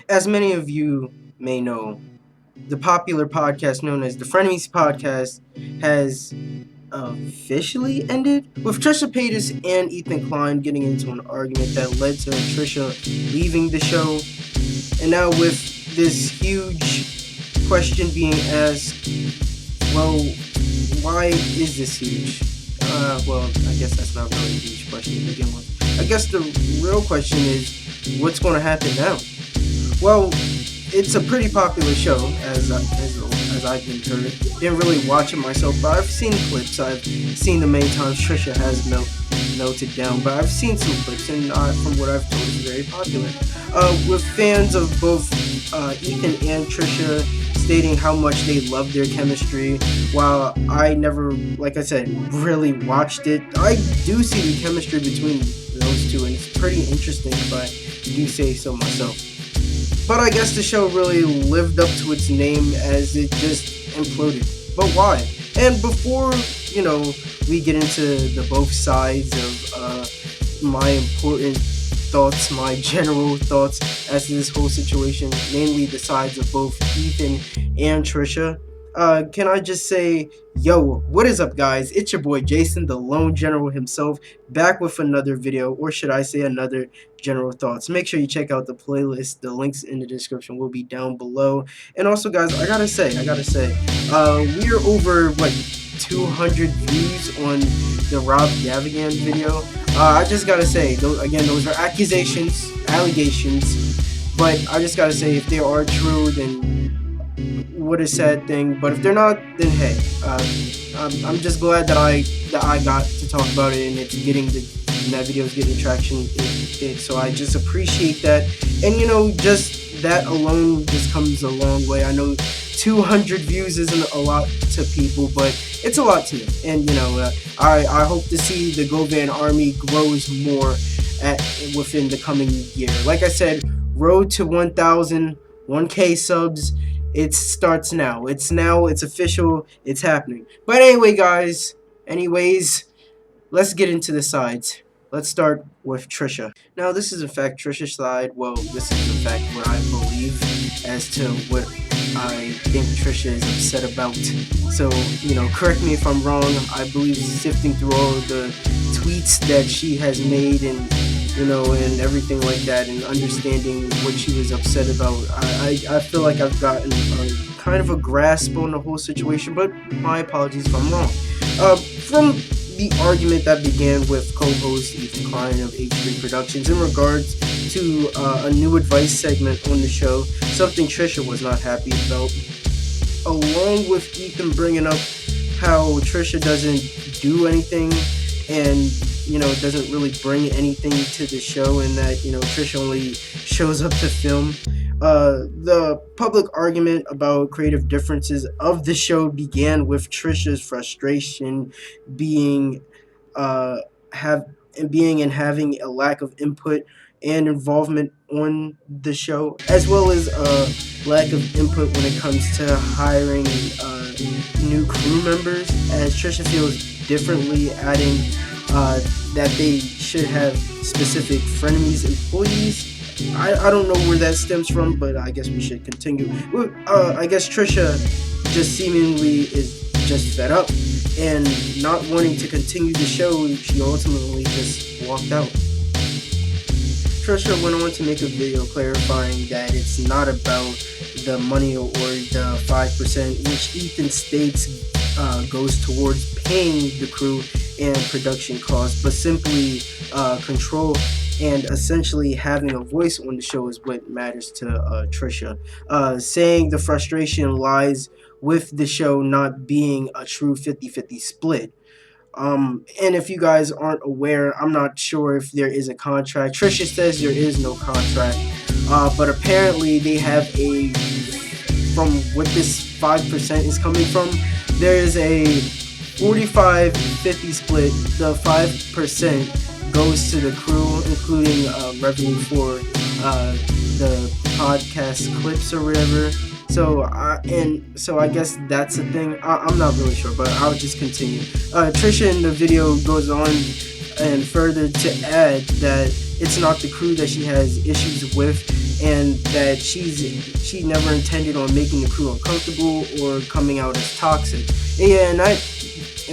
As many of you may know, the popular podcast known as the Frenemies podcast has officially ended, with Trisha Paytas and Ethan Klein getting into an argument that led to Trisha leaving the show. And now with this huge question being asked, well, why is this huge? Well, I guess that's not really a huge question to begin with. I guess the real question is, what's going to happen now? Well, it's a pretty popular show, as I've been heard. Didn't really watch it myself, but I've seen clips. I've seen the many times Trisha has melted down, but I've seen some clips, and from what I've told, it's very popular. With fans of both Ethan and Trisha stating how much they love their chemistry. While I never, like I said, really watched it, I do see the chemistry between those two, and it's pretty interesting if I do say so myself. But I guess the show really lived up to its name as it just imploded. But why? And before, we get into the both sides of my important thoughts, my general thoughts as to this whole situation, mainly the sides of both Ethan and Trisha, can I just say, yo, what is up, guys? It's your boy Jason, the lone general himself, back with another video, or should I say another general thoughts. Make sure you check out the playlist. The links in the description will be down below. And also, guys, I gotta say, we're over 200 views on the Rob Gavigan video. I just gotta say, those are allegations, but I just gotta say, if they are true, then what a sad thing. But if they're not, then hey, I'm just glad that I got to talk about it, and it's getting that video's getting traction. So I just appreciate that, and just that alone just comes a long way. I know 200 views isn't a lot to people, but it's a lot to me. And I hope to see the Govan Army grows more within the coming year. Like I said, road to 1K subs. It starts now. It's official. It's happening. But anyway, guys. Let's get into the sides. Let's start with Trisha. Now, this is in fact Trisha's side. Well, this is in fact what I believe as to what I think Trisha is upset about. So, correct me if I'm wrong. I believe sifting through all of the tweets that she has made and everything like that, and understanding what she was upset about, I feel like I've gotten kind of a grasp on the whole situation, but my apologies if I'm wrong. From the argument that began with co-host Ethan Klein of H3 Productions in regards to a new advice segment on the show, something Trisha was not happy about, along with Ethan bringing up how Trisha doesn't do anything and doesn't really bring anything to the show, and that Trisha only shows up to film. The public argument about creative differences of the show began with Trisha's frustration being and having a lack of input and involvement on the show, as well as a lack of input when it comes to hiring new crew members, as Trisha feels differently, adding that they should have specific Frenemies employees. I don't know where that stems from, but I guess we should continue. I guess Trisha just seemingly is just fed up and not wanting to continue the show. She ultimately just walked out. Trisha went on to make a video clarifying that it's not about the money or the 5%, which Ethan states goes towards paying the crew and production costs, but simply control and essentially having a voice on the show is what matters to Trisha. Saying the frustration lies with the show not being a true 50-50 split. And if you guys aren't aware, I'm not sure if there is a contract. Trisha says there is no contract, but apparently they have from what this 5% is coming from, there is a 45-50 split. The 5% goes to the crew, including revenue for the podcast clips or whatever. So I guess that's a thing. I'm not really sure, but I'll just continue. Trisha in the video goes on and further to add that it's not the crew that she has issues with, and that she never intended on making the crew uncomfortable or coming out as toxic. Yeah, and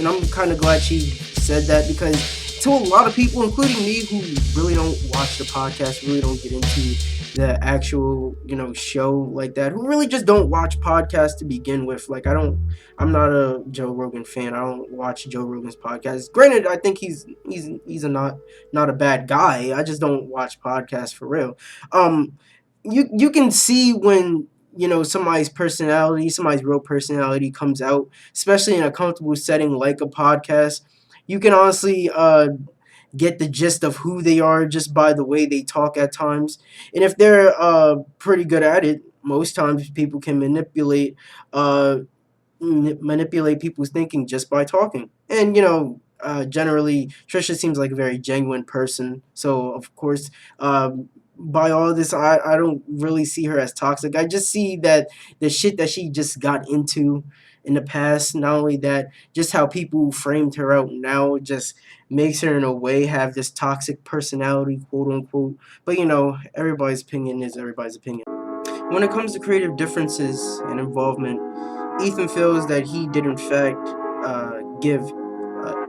I'm kind of glad she said that, because to a lot of people, including me, who really don't watch the podcast, really don't get into the actual, show like that, who really just don't watch podcasts to begin with. Like, I'm not a Joe Rogan fan. I don't watch Joe Rogan's podcast. Granted, I think he's a not a bad guy. I just don't watch podcasts for real. You can see when somebody's real personality comes out, especially in a comfortable setting like a podcast. You can honestly get the gist of who they are just by the way they talk at times. And if they're pretty good at it, most times people can uh, manipulate people's thinking just by talking. And generally, Trisha seems like a very genuine person. So of course, by all this, I don't really see her as toxic. I just see that the shit that she just got into in the past, not only that, just how people framed her out now just makes her in a way have this toxic personality, quote unquote. But everybody's opinion is everybody's opinion. When it comes to creative differences and involvement, Ethan feels that he did in fact give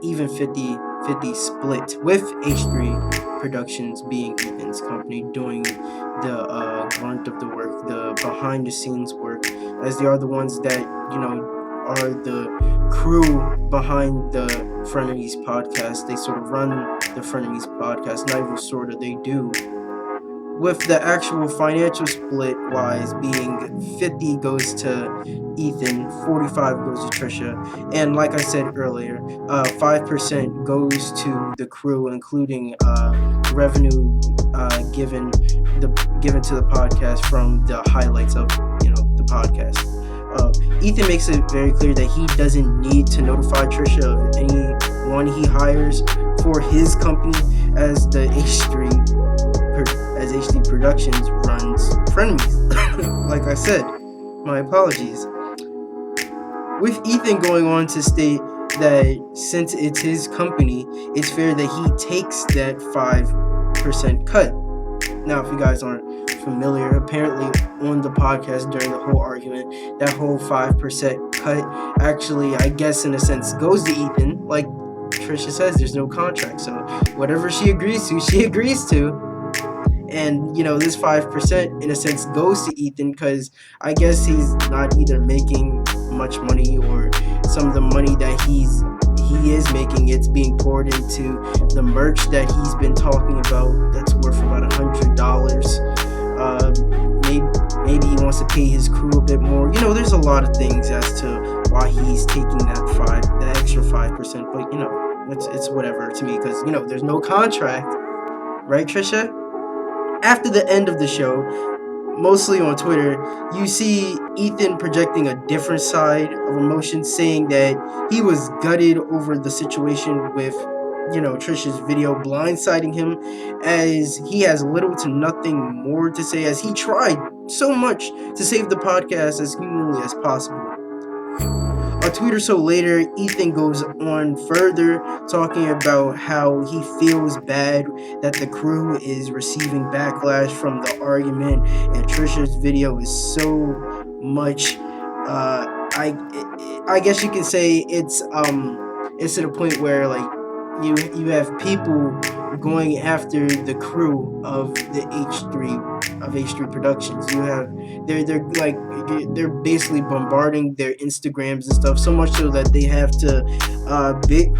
even 50-50 split, with H3 Productions being Ethan's company, doing the grunt of the work, the behind the scenes work, as they are the ones that are the crew behind the Frenemies podcast. They sort of run the Frenemies podcast, not even sort of, they do. With the actual financial split wise being 50 goes to Ethan, 45 goes to Trisha, and like I said earlier, 5% goes to the crew, including revenue given to the podcast from the highlights of the podcast. Ethan makes it very clear that he doesn't need to notify Trisha of anyone he hires for his company, as the H3 Productions runs Frenemies. Like I said, my apologies. With Ethan going on to state that since it's his company, it's fair that he takes that 5% cut. Now, if you guys aren't familiar, apparently on the podcast during the whole argument, that whole 5% cut actually, I guess in a sense, goes to Ethan. Like Trisha says, there's no contract, so whatever she agrees to, she agrees to. And this 5% in a sense goes to Ethan, because I guess he's not either making much money, or some of the money that he is making, it's being poured into the merch that he's been talking about, that's worth about $100. Maybe he wants to pay his crew a bit more. There's a lot of things as to why he's taking that extra 5%. But it's whatever to me, because there's no contract, right, Trisha? After the end of the show, mostly on Twitter, you see Ethan projecting a different side of emotion, saying that he was gutted over the situation with, Trisha's video blindsiding him, as he has little to nothing more to say, as he tried so much to save the podcast as humanly as possible. A tweet or so later, Ethan goes on further, talking about how he feels bad that the crew is receiving backlash from the argument, and Trisha's video is so much. I guess you can say it's to the point where like you have people going after the crew of the H3 Productions. You have they're basically bombarding their Instagrams and stuff, so much so that they have to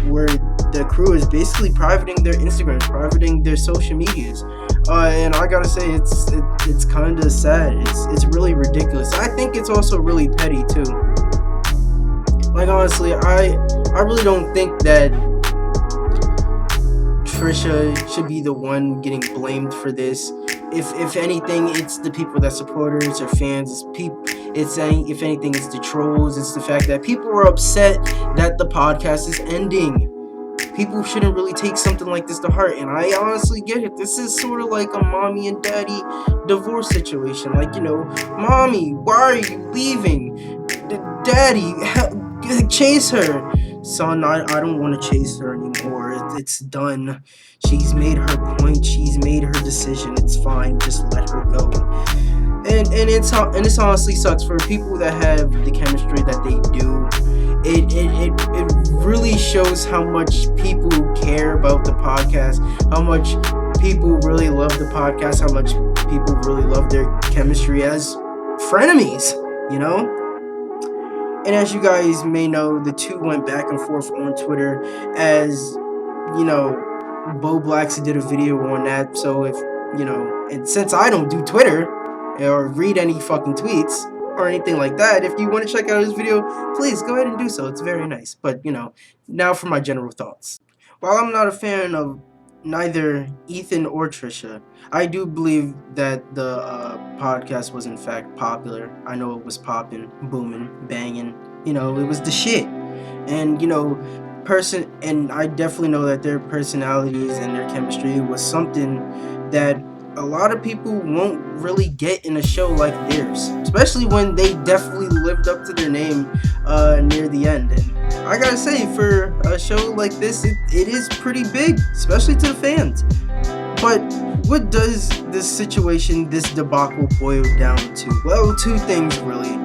where the crew is basically privating their Instagrams, privating their social medias. And I gotta say, it's kind of sad. It's really ridiculous. I think it's also really petty too. Like honestly, I really don't think that Trisha should be the one getting blamed for this. If anything, it's the people that support her, it's her fans, if anything, it's the trolls, it's the fact that people are upset that the podcast is ending. People shouldn't really take something like this to heart, and I honestly get it. This is sort of like a mommy and daddy divorce situation. Like, mommy, why are you leaving? Daddy, chase her. Son, I don't want to chase her anymore. It's done. She's made her point. She's made her decision. It's fine. Just let her go. and it's honestly sucks for people that have the chemistry that they do. It really shows how much people care about the podcast, how much people really love the podcast, how much people really love their chemistry as frenemies, you know? And as you guys may know, the two went back and forth on Twitter as, you know, Bo Blacks did a video on that. So if, you know, and since I don't do Twitter or read any fucking tweets or anything like that, if you want to check out his video, please go ahead and do so. It's very nice. But, you know, now for my general thoughts. While I'm not a fan of neither Ethan or Trisha, I do believe that the podcast was in fact popular. I know it was popping, booming, banging. You know, it was the shit. And, you know, and I definitely know that their personalities and their chemistry was something that a lot of people won't really get in a show like theirs, especially when they definitely lived up to their name near the end. And I gotta say, for a show like this, it is pretty big, especially to the fans. But what does this situation, this debacle, boil down to? Well, two things really.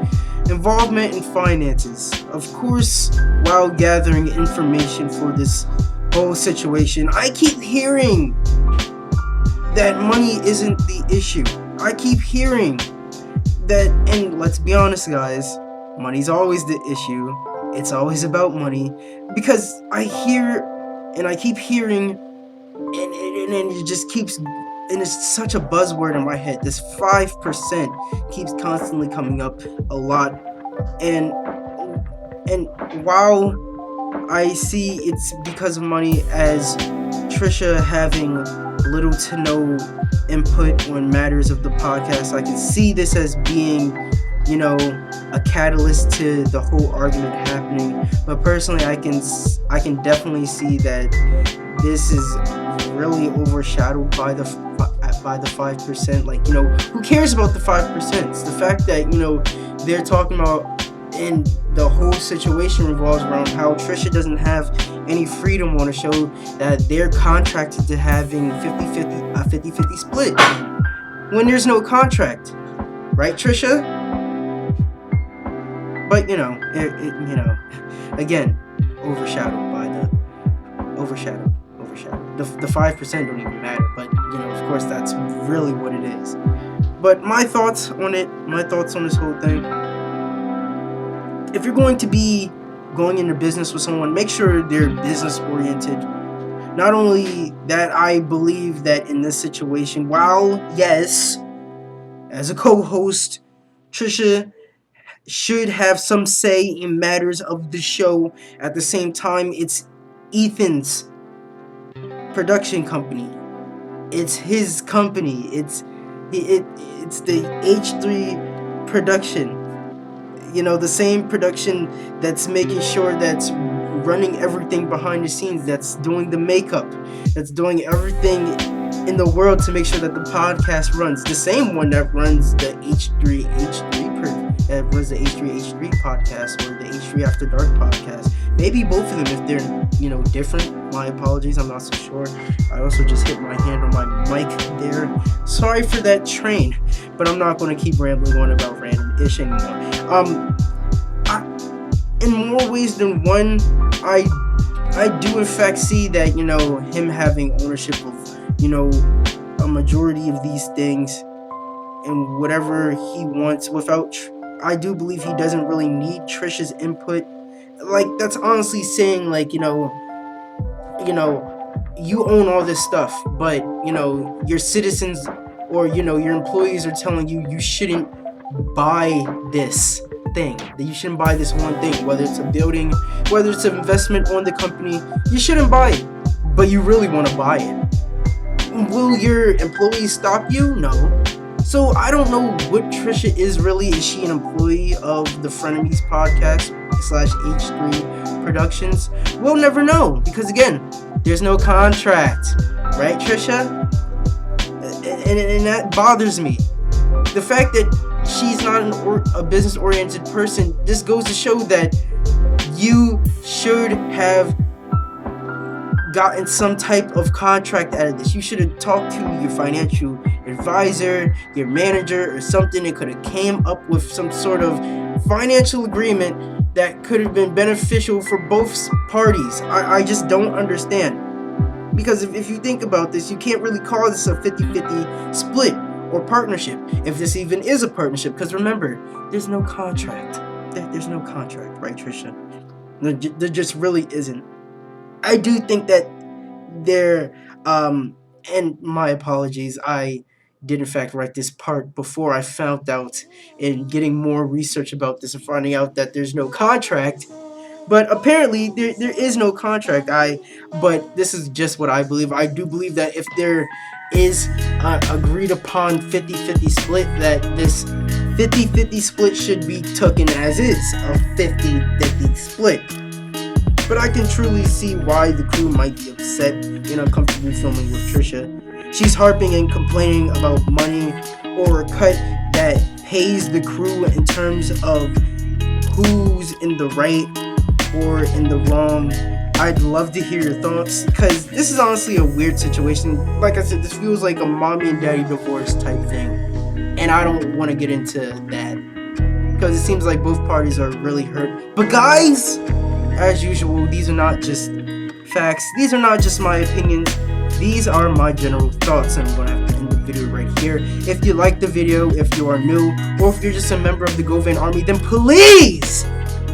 Involvement and finances. Of course, while gathering information for this whole situation, I keep hearing that money isn't the issue. I keep hearing that, and let's be honest, guys, money's always the issue. It's always about money, because I hear and I keep hearing, and it just keeps, and it's such a buzzword in my head. This 5% keeps constantly coming up a lot, and while I see it's because of money, as Trisha having little to no input on matters of the podcast, I can see this as being, you know, a catalyst to the whole argument happening. But personally, I can definitely see that this is really overshadowed by the 5%. Like, you know, who cares about the 5%? It's the fact that, you know, they're talking about, and the whole situation revolves around how Trisha doesn't have any freedom on a show, that they're contracted to having 50-50 split when there's no contract, right, Trisha? But you know, you know, again, overshadowed. The 5% don't even matter, but you know, of course, that's really what it is. But my thoughts on this whole thing. If you're going to be going into business with someone, make sure they're business oriented. Not only that, I believe that in this situation, while yes, as a co-host, Trisha should have some say in matters of the show, at the same time, it's Ethan's production company. It's his company. It's the H3 production. You know, the same production that's making sure that's running everything behind the scenes, that's doing the makeup, that's doing everything in the world to make sure that the podcast runs. The same one that runs the H3 podcast, or the H3 After Dark podcast. Maybe both of them if they're, you know, different. My apologies, I'm not so sure. I also just hit my hand on my mic there. Sorry for that train, but I'm not going to keep rambling on about random ish anymore. In more ways than one, I do in fact see that, you know, him having ownership of, you know, a majority of these things and whatever he wants without, I do believe he doesn't really need Trisha's input. Like, that's honestly saying, like, you know, you own all this stuff, but, you know, your citizens or, you know, your employees are telling you you shouldn't buy this thing, that you shouldn't buy this one thing, whether it's a building, whether it's an investment on the company, you shouldn't buy it, but you really want to buy it. Will your employees stop you? No. So I don't know what Trisha is really. Is she an employee of the Frenemies podcast / H3 Productions? We'll never know, because again, there's no contract, right, Trisha? And that bothers me. The fact that she's not a business-oriented person just goes to show that you should have gotten some type of contract out of this. You should have talked to your financial advisor, your manager, or something, and could have came up with some sort of financial agreement that could have been beneficial for both parties. I just don't understand. Because if you think about this, you can't really call this a 50-50 split or partnership, if this even is a partnership. Because remember, there's no contract. There's no contract, right, Trisha? There just really isn't. I do think that there, and my apologies, I did in fact write this part before I found out in getting more research about this and finding out that there's no contract. But apparently there is no contract. But this is just what I believe. I do believe that if there is agreed upon 50-50 split, that this 50-50 split should be taken as is, a 50-50 split. But I can truly see why the crew might be upset and uncomfortable filming with Trisha. She's harping and complaining about money or a cut that pays the crew in terms of who's in the right or in the wrong. I'd love to hear your thoughts, because this is honestly a weird situation. Like I said, this feels like a mommy and daddy divorce type thing, and I don't want to get into that because it seems like both parties are really hurt. But guys, as usual, these are not just facts, these are not just my opinions, these are my general thoughts, and I'm going to have to end the video right here. If you like the video, if you are new, or if you're just a member of the GoVan Army, then please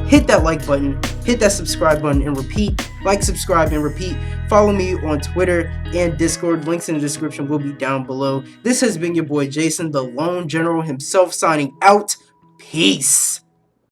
hit that like button, hit that subscribe button, and repeat. Like, subscribe, and repeat. Follow me on Twitter and Discord. Links in the description will be down below. This has been your boy Jason, the Lone General himself, signing out. Peace.